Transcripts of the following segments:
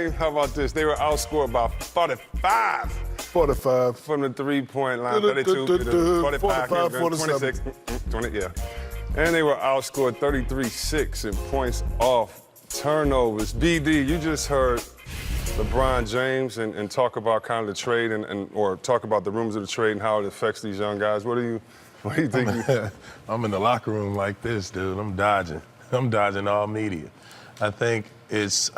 How about this? They were outscored by 45. 45. From the three-point line, 32, 45, 26, 20, yeah. And they were outscored 33-6 in points off turnovers. BD, you just heard LeBron James and talk about kind of the trade or talk about the rumors of the trade and how it affects these young guys. What do you think? I'm in the locker room like this, dude. I'm dodging. I'm dodging all media. I think it's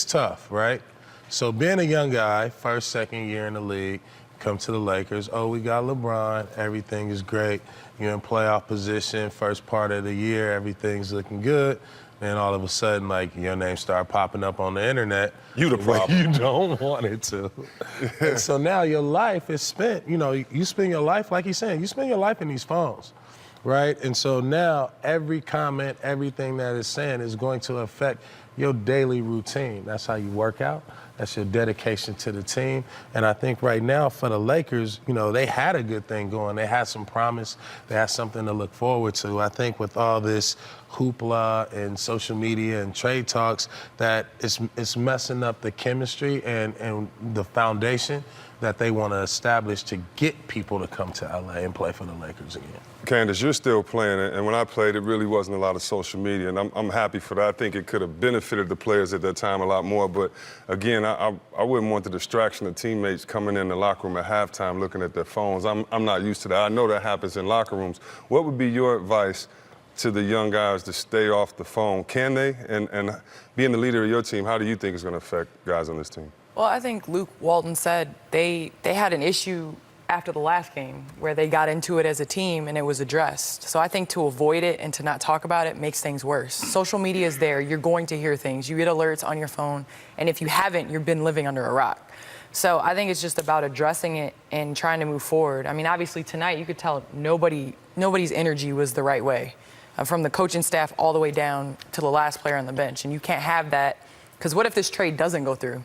tough, right? So being a young guy, first, second year in the league, come to the Lakers. Oh, we got LeBron. Everything is great. You're in playoff position, first part of the year, everything's looking good. Then all of a sudden, like, your name started popping up on the internet. You the problem. You don't want it to. And so now your life is spent, you spend your life, like he's saying, you spend your life in these phones, right? And so now every comment, everything that is saying is going to affect your daily routine. That's how you work out. That's your dedication to the team. And I think right now for the Lakers, they had a good thing going. They had some promise. They had something to look forward to. I think with all this hoopla and social media and trade talks, that it's messing up the chemistry and the foundation that they want to establish to get people to come to LA and play for the Lakers again. Candace, you're still playing it, and when I played, it really wasn't a lot of social media, and I'm happy for that. I think it could have benefited the players at that time a lot more, but again, I wouldn't want the distraction of teammates coming in the locker room at halftime looking at their phones. I'm not used to that. I know that happens in locker rooms. What would be your advice to the young guys to stay off the phone? Can they? And being the leader of your team, how do you think it's going to affect guys on this team? Well, I think Luke Walton said they had an issue after the last game where they got into it as a team and it was addressed. So I think to avoid it and to not talk about it makes things worse. Social media is there. You're going to hear things. You get alerts on your phone. And if you haven't, you've been living under a rock. So I think it's just about addressing it and trying to move forward. I mean, obviously tonight you could tell nobody's energy was the right way, from the coaching staff all the way down to the last player on the bench. And you can't have that, because what if this trade doesn't go through?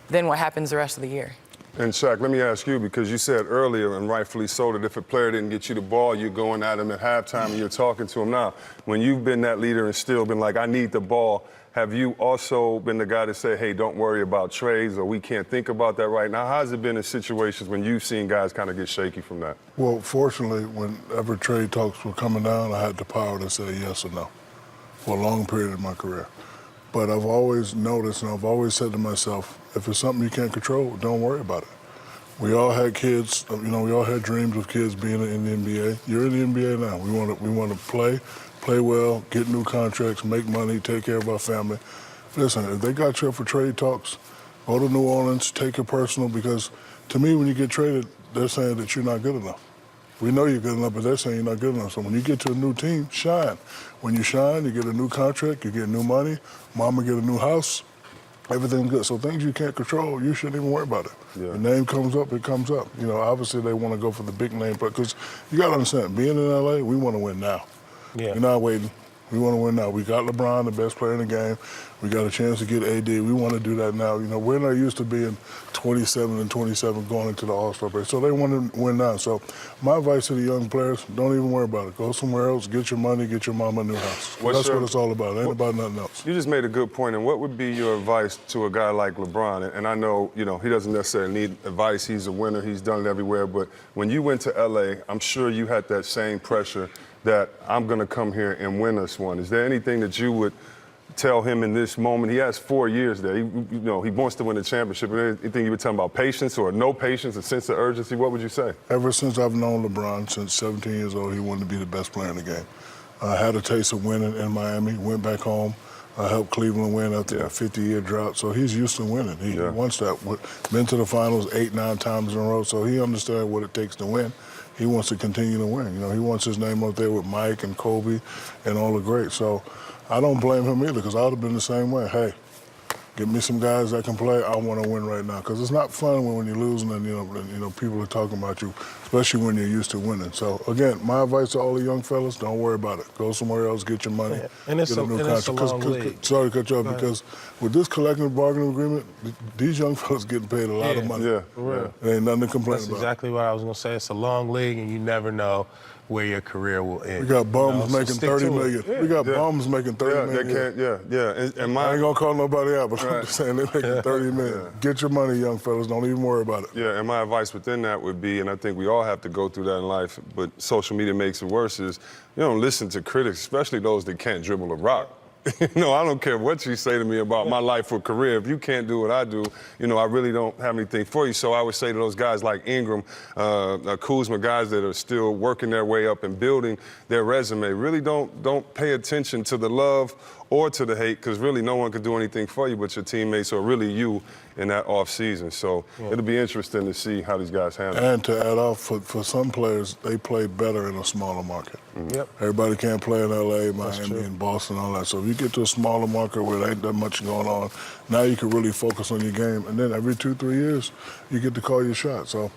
Then what happens the rest of the year? And Shaq, let me ask you, because you said earlier, and rightfully so, that if a player didn't get you the ball, you're going at him at halftime and you're talking to him now. When you've been that leader and still been like, I need the ball, have you also been the guy to say, hey, don't worry about trades, or we can't think about that right now? How's it been in situations when you've seen guys kind of get shaky from that? Well, fortunately, whenever trade talks were coming down, I had the power to say yes or no for a long period of my career. But I've always noticed, and I've always said to myself, if it's something you can't control, don't worry about it. We all had kids, we all had dreams of kids being in the NBA. You're in the NBA now. We want to play well, get new contracts, make money, take care of our family. Listen, if they got you up for trade talks, go to New Orleans, take it personal, because to me, when you get traded, they're saying that you're not good enough. We know you're good enough, but they're saying you're not good enough. So when you get to a new team, shine. When you shine, you get a new contract, you get new money, mama get a new house, everything's good. So things you can't control, you shouldn't even worry about it. Yeah. The name comes up, it comes up. Obviously they want to go for the big name, because you got to understand, being in LA, we want to win now. Yeah. We're not waiting. We want to win now. We got LeBron, the best player in the game. We got a chance to get AD. We want to do that now. We're not used to being 27 and 27 going into the All-Star break. So they want to win now. So my advice to the young players, don't even worry about it. Go somewhere else, get your money, get your mama a new house. That's what it's all about. It ain't about nothing else. You just made a good point. And what would be your advice to a guy like LeBron? And I know, he doesn't necessarily need advice. He's a winner. He's done it everywhere. But when you went to LA, I'm sure you had that same pressure that I'm going to come here and win us one. Is there anything that you would tell him in this moment? He has 4 years there. He wants to win the championship. Anything you would tell him about patience or no patience, a sense of urgency? What would you say? Ever since I've known LeBron, since 17 years old, he wanted to be the best player in the game. I had a taste of winning in Miami, went back home, helped Cleveland win after a 50-year drought. So he's used to winning. He wants that. Been to the finals 8, 9 times in a row, so he understands what it takes to win. He wants to continue to win. He wants his name up there with Mike and Kobe and all the greats. So I don't blame him either, because I would have been the same way. Hey, Give me some guys that can play. I want to win right now, because it's not fun when you're losing and people are talking about you, especially when you're used to winning. So again, my advice to all the young fellas: don't worry about it. Go somewhere else, get your money, and it's get a new contract. Sorry to cut you off, because with this collective bargaining agreement, these young fellas getting paid a lot of money. Yeah, for real. There ain't nothing to complain That's about. exactly what I was gonna say. It's a long league, and you never know where your career will end. We got bums So making stick 30 to it. million. Yeah. We got Yeah. bums making 30 Yeah, million. they can't. Yeah. And I ain't gonna call nobody out, but I'm Right. just saying they're making 30 million. Get your money, young fellas. Don't even worry about it. Yeah, and my advice within that would be, and I think we all have to go through that in life, but social media makes it worse, is you don't listen to critics, especially those that can't dribble a rock. I don't care what you say to me about my life or career. If you can't do what I do, I really don't have anything for you. So I would say to those guys like Ingram, Kuzma, guys that are still working their way up and building their resume, really don't pay attention to the love or to the hate, because really no one can do anything for you but your teammates or really you in that off season. So it'll be interesting to see how these guys handle it. And to add off, for some players, they play better in a smaller market. Yep. Everybody can't play in L.A., true. Miami, and Boston, all that. So if you get to a smaller market where there ain't that much going on, now you can really focus on your game. And then every 2-3 years, you get to call your shot. So